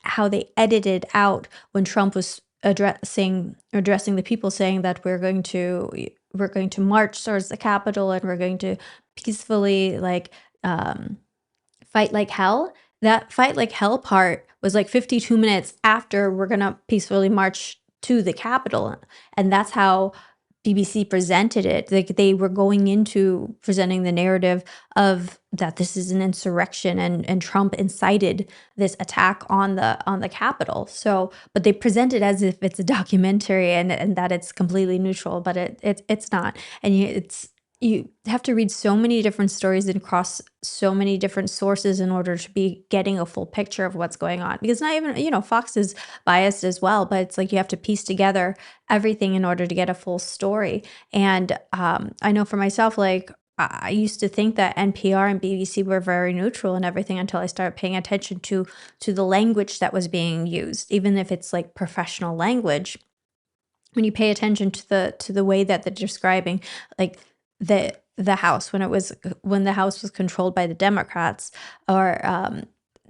how they edited out when Trump was addressing the people, saying that we're going to march towards the Capitol and we're going to peacefully fight like hell. That fight like hell part was like 52 minutes after we're going to peacefully march to the Capitol. And that's how BBC presented it. Like they were going into presenting the narrative of that this is an insurrection and Trump incited this attack on the Capitol. So, but they present it as if it's a documentary and that it's completely neutral, but it's not. And you have to read so many different stories and across so many different sources in order to be getting a full picture of what's going on. Because not even, Fox is biased as well, but it's like you have to piece together everything in order to get a full story. And I know for myself, like I used to think that NPR and BBC were very neutral and everything until I started paying attention to the language that was being used, even if it's like professional language. When you pay attention to the way that they're describing, like the House when the House was controlled by the Democrats, or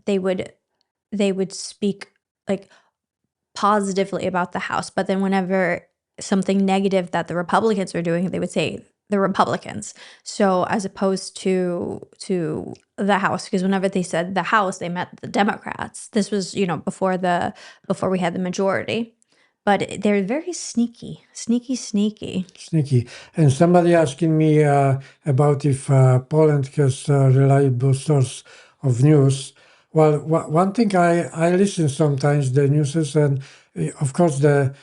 they would speak like positively about the House, but then whenever something negative that the Republicans were doing, they would say the Republicans. So as opposed to the House, because whenever they said the House, they meant the Democrats. This was before we had the majority. But they're very sneaky. Sneaky. And somebody asking me about if Poland has a reliable source of news. Well, one thing I listen sometimes the news, and of course the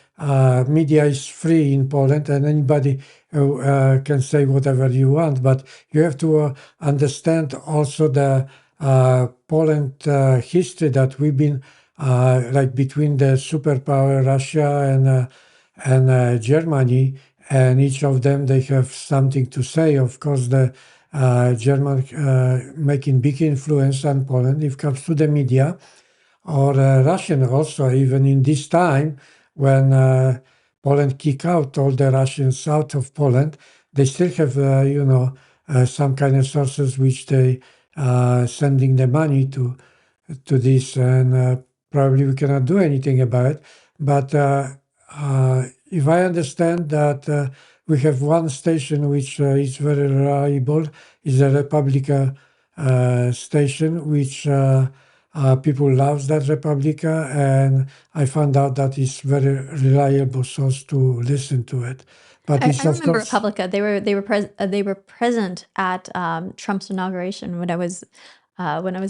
media is free in Poland, and anybody can say whatever you want. But you have to understand also the Poland history that we've been like between the superpower Russia and Germany, and each of them they have something to say. Of course, the German making big influence on Poland if it comes to the media, or Russian also, even in this time when Poland kick out all the Russians out of Poland, they still have some kind of sources which they sending the money to this, and probably we cannot do anything about it. But if I understand that we have one station which is very reliable, is a Republica station, which people love that Republica, and I found out that it's very reliable source to listen to it. But I it's of remember course, Republica. They were present at Trump's inauguration when I was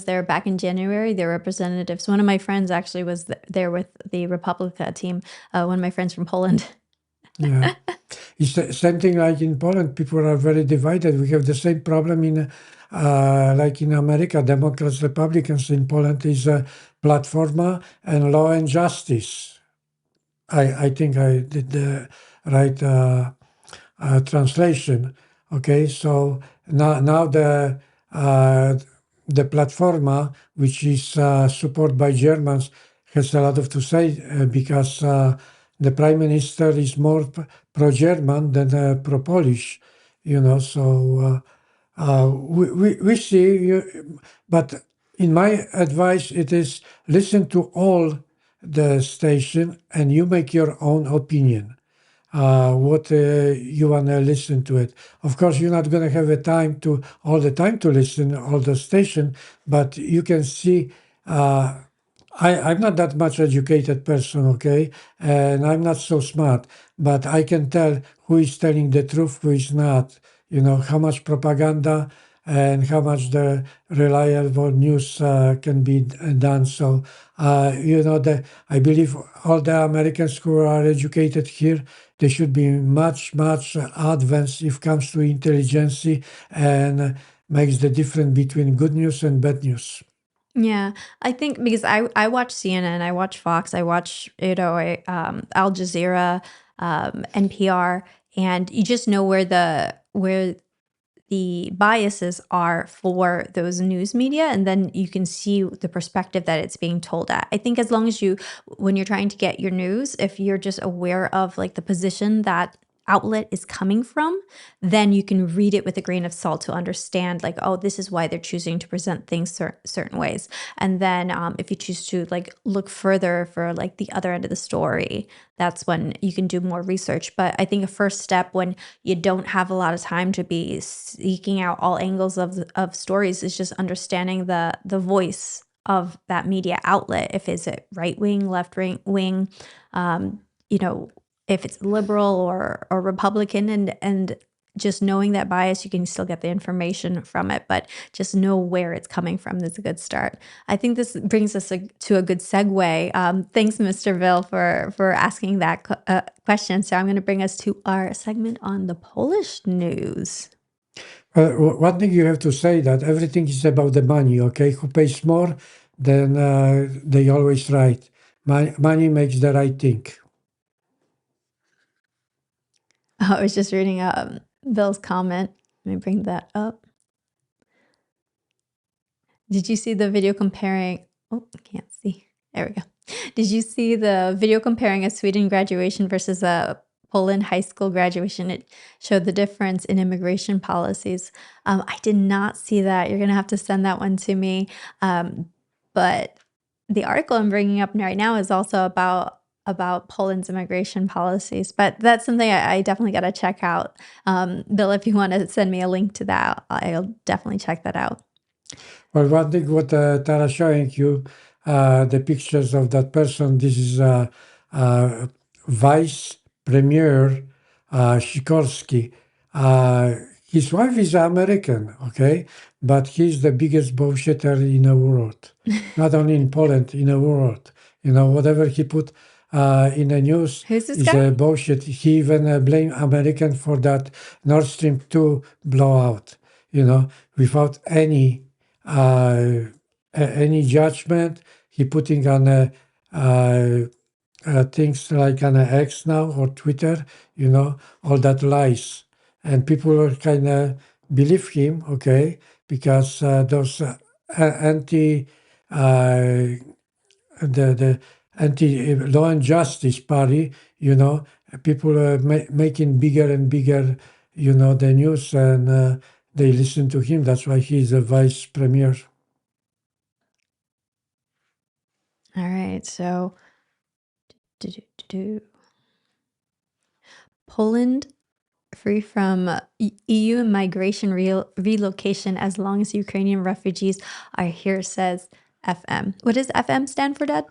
there back in January. Their representatives. One of my friends actually was there with the Republica team. One of my friends from Poland. yeah. It's the same thing like in Poland. People are very divided. We have the same problem in like in America, Democrats, Republicans. In Poland is Platforma and Law and Justice. I think I did the right translation. Okay, so now the Platforma, which is supported by Germans, has a lot of to say because the prime minister is more pro-German than pro-Polish. So we see. But in my advice, it is listen to all the station and you make your own opinion. What you want to listen to it. Of course, you're not going to have a time to all the time to listen all the station, but you can see I'm not that much educated person, okay, and I'm not so smart, but I can tell who is telling the truth, who is not. You know how much propaganda and how much the reliable news can be done. So, I believe all the Americans who are educated here, they should be much advanced if it comes to intelligence and makes the difference between good news and bad news. Yeah, I think because I watch CNN, I watch Fox, I watch Al Jazeera, NPR, and you just know where the biases are for those news media, and then you can see the perspective that it's being told at. I think as long as when you're trying to get your news, if you're just aware of like the position that outlet is coming from, then you can read it with a grain of salt to understand like, oh, this is why they're choosing to present things certain ways. And then if you choose to like look further for like the other end of the story, that's when you can do more research. But I think a first step when you don't have a lot of time to be seeking out all angles of stories is just understanding the voice of that media outlet. If is it right wing, left wing, um, you know, if it's liberal or Republican, and just knowing that bias, you can still get the information from it, but just know where it's coming from. That's a good start. I think this brings us to a good segue. Thanks, Mr. Ville, for asking that question. So I'm going to bring us to our segment on the Polish news. One thing you have to say that everything is about the money, okay? Who pays more, then they always right. Money makes the right thing. I was just reading Bill's comment. Let me bring that up. Did you see the video comparing? Oh, I can't see. There we go. Did you see the video comparing a Sweden graduation versus a Poland high school graduation? It showed the difference in immigration policies. I did not see that. You're going to have to send that one to me. But the article I'm bringing up right now is also about Poland's immigration policies. But that's something I definitely got to check out. Bill, if you want to send me a link to that, I'll definitely check that out. Well, one thing what Tara showing you, the pictures of that person, this is Vice Premier Sikorski. His wife is American, okay? But he's the biggest bullshitter in the world. Not only in Poland, in the world. You know, whatever he put in the news Who's this is guy? bullshit. He even blamed American for that Nord Stream 2 blowout, you know, without any judgment. He putting on things like on X now or Twitter, you know, all that lies, and people are kind of believe him, okay, because those anti the anti law and justice party, you know, people are making bigger and bigger, you know, the news, and they listen to him. That's why he's a vice premier. All right, so Poland free from EU migration relocation as long as Ukrainian refugees are here, says FM. What does FM stand for, Dad?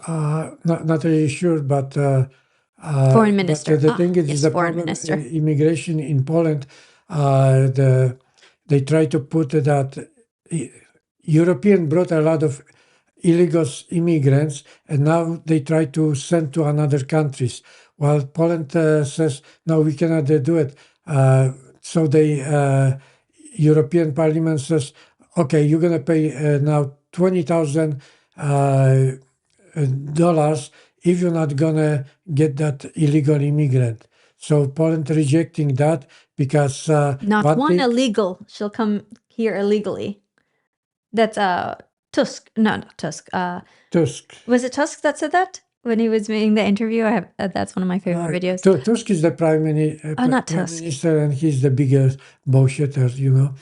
Not really sure, but Foreign minister. the thing is Yes, the foreign problem. minister. Immigration in Poland, they try to put that European brought a lot of illegal immigrants, and now they try to send to another countries. While Poland says no, we cannot do it. So the European Parliament says, okay, you're gonna pay now $20,000 dollars if you're not gonna get that illegal immigrant. So Poland rejecting that because Not one illegal shall come here illegally. That's Tusk. No, not Tusk. Tusk. Was it Tusk that said that when he was making the interview? I have that's one of my favorite videos. Tusk is the prime minister, and he's the biggest bullshitter, you know.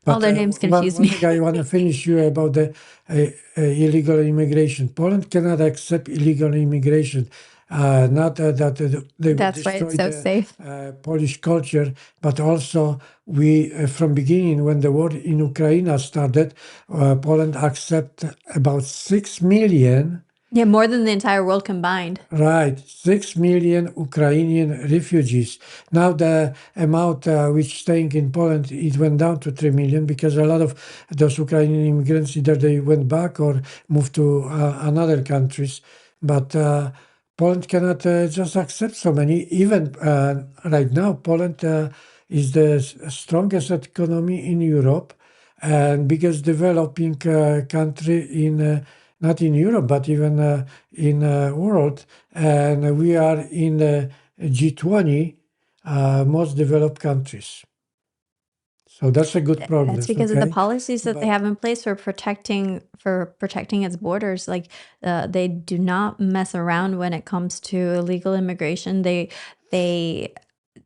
But all their names confuse one me. thing I want to finish you about the illegal immigration. Poland cannot accept illegal immigration. not that they would That's why destroy it's so the safe. Polish culture, but also we, from beginning, when the war in Ukraine started, Poland accepted about 6 million. Yeah, more than the entire world combined. Right, 6 million Ukrainian refugees. Now the amount which staying in Poland, it went down to 3 million because a lot of those Ukrainian immigrants either they went back or moved to another countries. But Poland cannot just accept so many. Even right now, Poland is the strongest economy in Europe and biggest developing country in not in Europe, but even in world. And we are in the G20 most developed countries. So that's a good That's progress. because of the Okay, policies that they but have in place for protecting its borders. Like they do not mess around when it comes to illegal immigration. They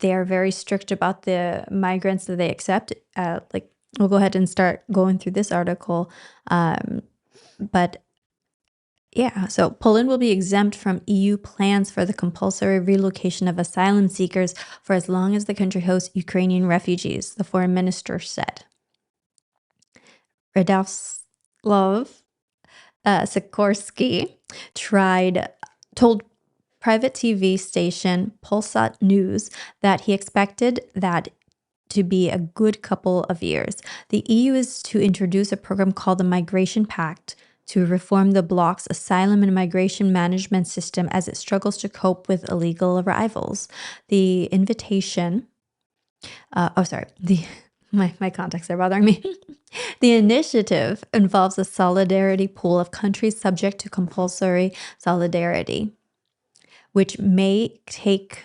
are very strict about the migrants that they accept. Like we'll go ahead and start going through this article, but. Yeah, so Poland will be exempt from EU plans for the compulsory relocation of asylum seekers for as long as the country hosts Ukrainian refugees, the foreign minister said. Radoslav Sikorsky told private TV station Polsat News that he expected that to be a good couple of years. The EU is to introduce a program called the Migration Pact to reform the bloc's asylum and migration management system as it struggles to cope with illegal arrivals. The invitation, my contacts are bothering me. The initiative involves a solidarity pool of countries subject to compulsory solidarity, which may take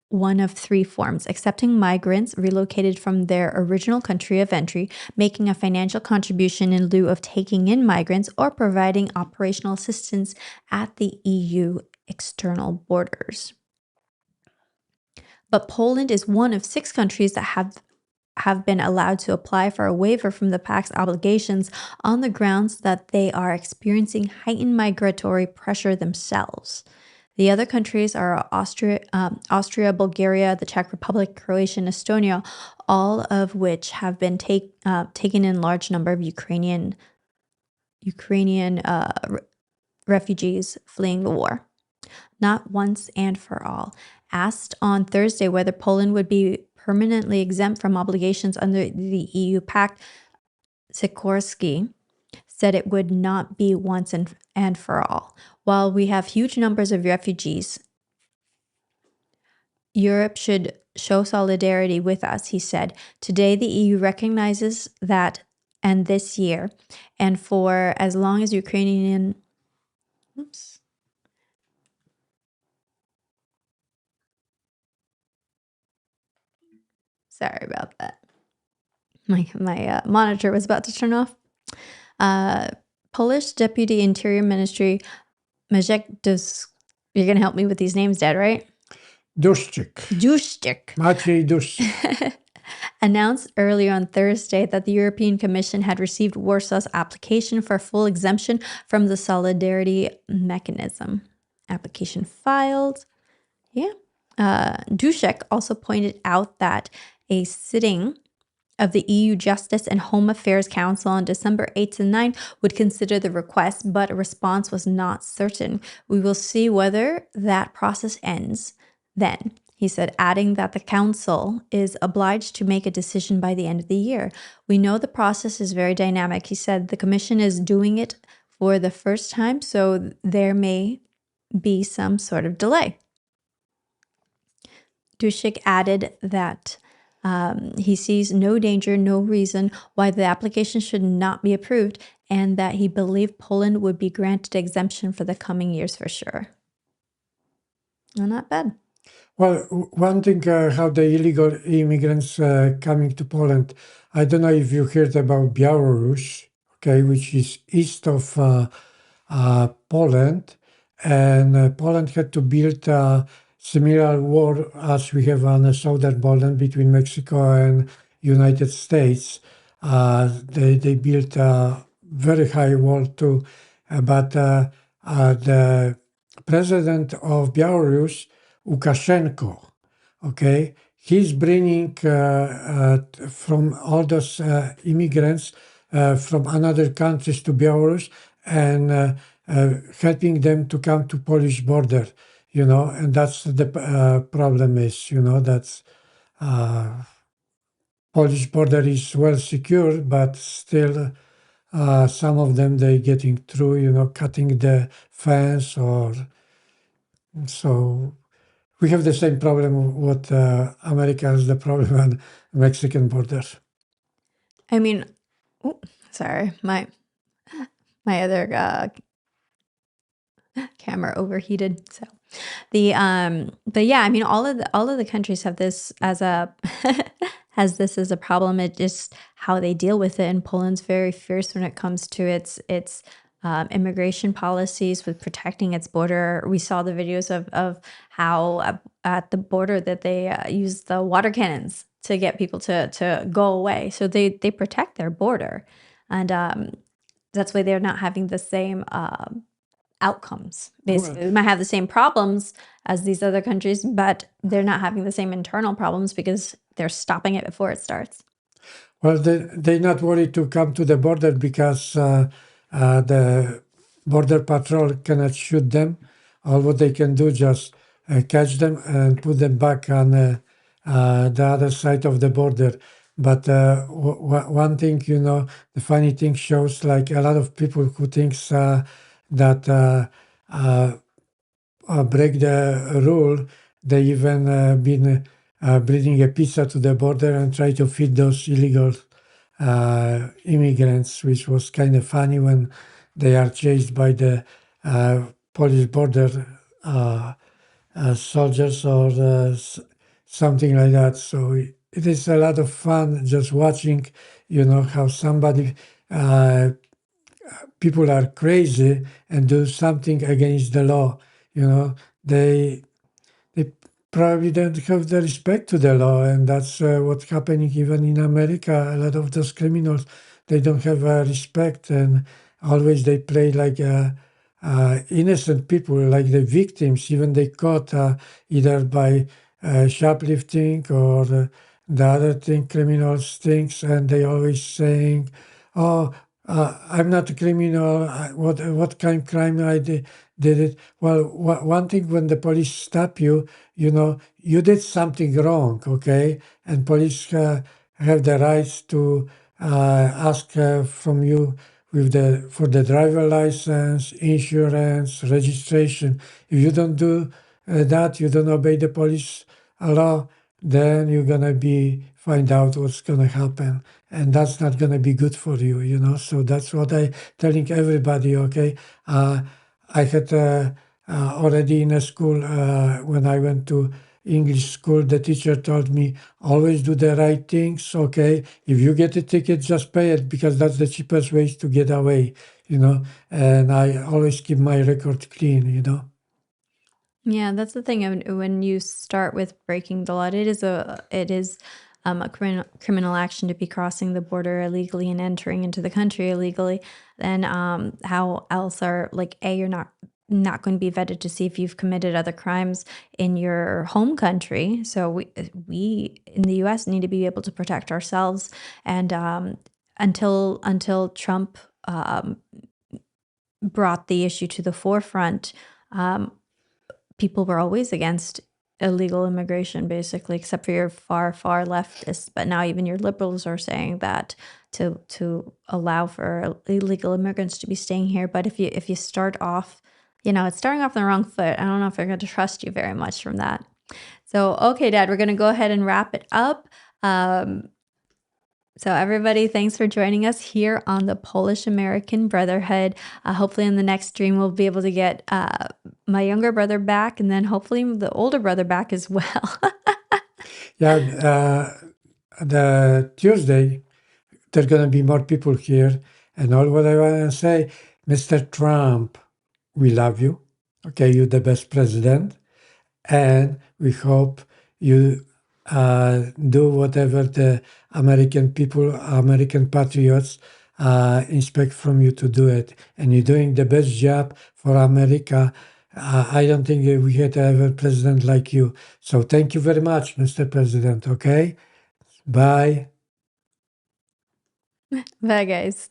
one of three forms: accepting migrants relocated from their original country of entry, making a financial contribution in lieu of taking in migrants, or providing operational assistance at the EU external borders. But Poland is one of 6 countries that have been allowed to apply for a waiver from the pact's obligations on the grounds that they are experiencing heightened migratory pressure themselves. The other countries are Austria, Bulgaria, the Czech Republic, Croatia, and Estonia, all of which have been taken in large number of Ukrainian refugees fleeing the war. Not once and for all. Asked on Thursday whether Poland would be permanently exempt from obligations under the EU pact, Sikorsky said it would not be once and for all. While we have huge numbers of refugees, Europe should show solidarity with us, he said. Today, the EU recognizes that, and this year, and for as long as Ukrainian... Oops. Sorry about that. My monitor was about to turn off. Polish Deputy Interior Ministry, Maciej you're going to help me with these names, Dad, right? Duszczyk. Maciej Duszczyk. Announced earlier on Thursday that the European Commission had received Warsaw's application for full exemption from the solidarity mechanism. Application filed. Yeah. Duszek also pointed out that a sitting of the EU Justice and Home Affairs Council on December 8th and 9th would consider the request, but a response was not certain. We will see whether that process ends then, he said, adding that the council is obliged to make a decision by the end of the year. We know the process is very dynamic, he said. The Commission is doing it for the first time, so there may be some sort of delay. Duszek added that he sees no danger, no reason why the application should not be approved, and that he believed Poland would be granted exemption for the coming years for sure. Well, not bad. Well, one thing, how the illegal immigrants coming to Poland, I don't know if you heard about Belarus, okay, which is east of Poland, and Poland had to build a similar wall as we have on the southern border between Mexico and United States. They built a very high wall too, but the president of Belarus, Lukashenko. Okay, he's bringing from all those immigrants from other countries to Belarus and helping them to come to Polish border. And that's the problem is, that's Polish border is well secure, but still some of them they getting through, cutting the fence or so. We have the same problem what America has the problem on Mexican border. I mean, sorry, my other camera overheated. So but yeah, I mean, all of the countries have this as a has this as a problem. It just how they deal with it. And Poland's very fierce when it comes to its immigration policies with protecting its border. We saw the videos of how at the border that they use the water cannons to get people to go away. So they protect their border, and that's why they're not having the same outcomes. Basically, we might have the same problems as these other countries, but they're not having the same internal problems because they're stopping it before it starts. Well, they're not worried to come to the border because the border patrol cannot shoot them. All what they can do just catch them and put them back on the other side of the border. But one thing, the funny thing shows like a lot of people who thinks that break the rule. They even been bringing a pizza to the border and try to feed those illegal immigrants, which was kind of funny when they are chased by the Polish border soldiers or something like that. So it is a lot of fun just watching, how somebody people are crazy and do something against the law. They probably don't have the respect to the law, and that's what's happening even in America. A lot of those criminals, they don't have respect, and always they play like innocent people, like the victims. Even they caught either by shoplifting or the other thing, criminals things, and they always saying, "Oh, I'm not a criminal. What kind of crime I did it?" Well, one thing when the police stop you, you did something wrong, okay, and police have the rights to ask from you for the driver license, insurance, registration. If you don't do that, you don't obey the police law, then you're gonna find out what's gonna happen, and that's not gonna be good for you. So that's what I telling everybody. Okay, I had already in a school when I went to English school, the teacher told me always do the right things. Okay, if you get a ticket, just pay it because that's the cheapest way to get away. And I always keep my record clean. Yeah, that's the thing. When you start with breaking the law, it is a criminal action to be crossing the border illegally and entering into the country illegally. Then how else are you're not going to be vetted to see if you've committed other crimes in your home country. So we in the U.S. need to be able to protect ourselves. And until Trump brought the issue to the forefront, people were always against illegal immigration, basically, except for your far, far leftists. But now even your liberals are saying that to allow for illegal immigrants to be staying here. But if you start off, it's starting off on the wrong foot. I don't know if they're going to trust you very much from that. So, okay, Dad, we're going to go ahead and wrap it up. So everybody, thanks for joining us here on the Polish American Brotherhood. Hopefully in the next stream, we'll be able to get my younger brother back and then hopefully the older brother back as well. Yeah, the Tuesday, there are going to be more people here. And all what I want to say, Mr. Trump, we love you. Okay, you're the best president. And we hope you do whatever the American people, American patriots expect from you to do it. And you're doing the best job for America I don't think we had ever president like you. So thank you very much, Mr. President. Okay, bye. Bye, guys.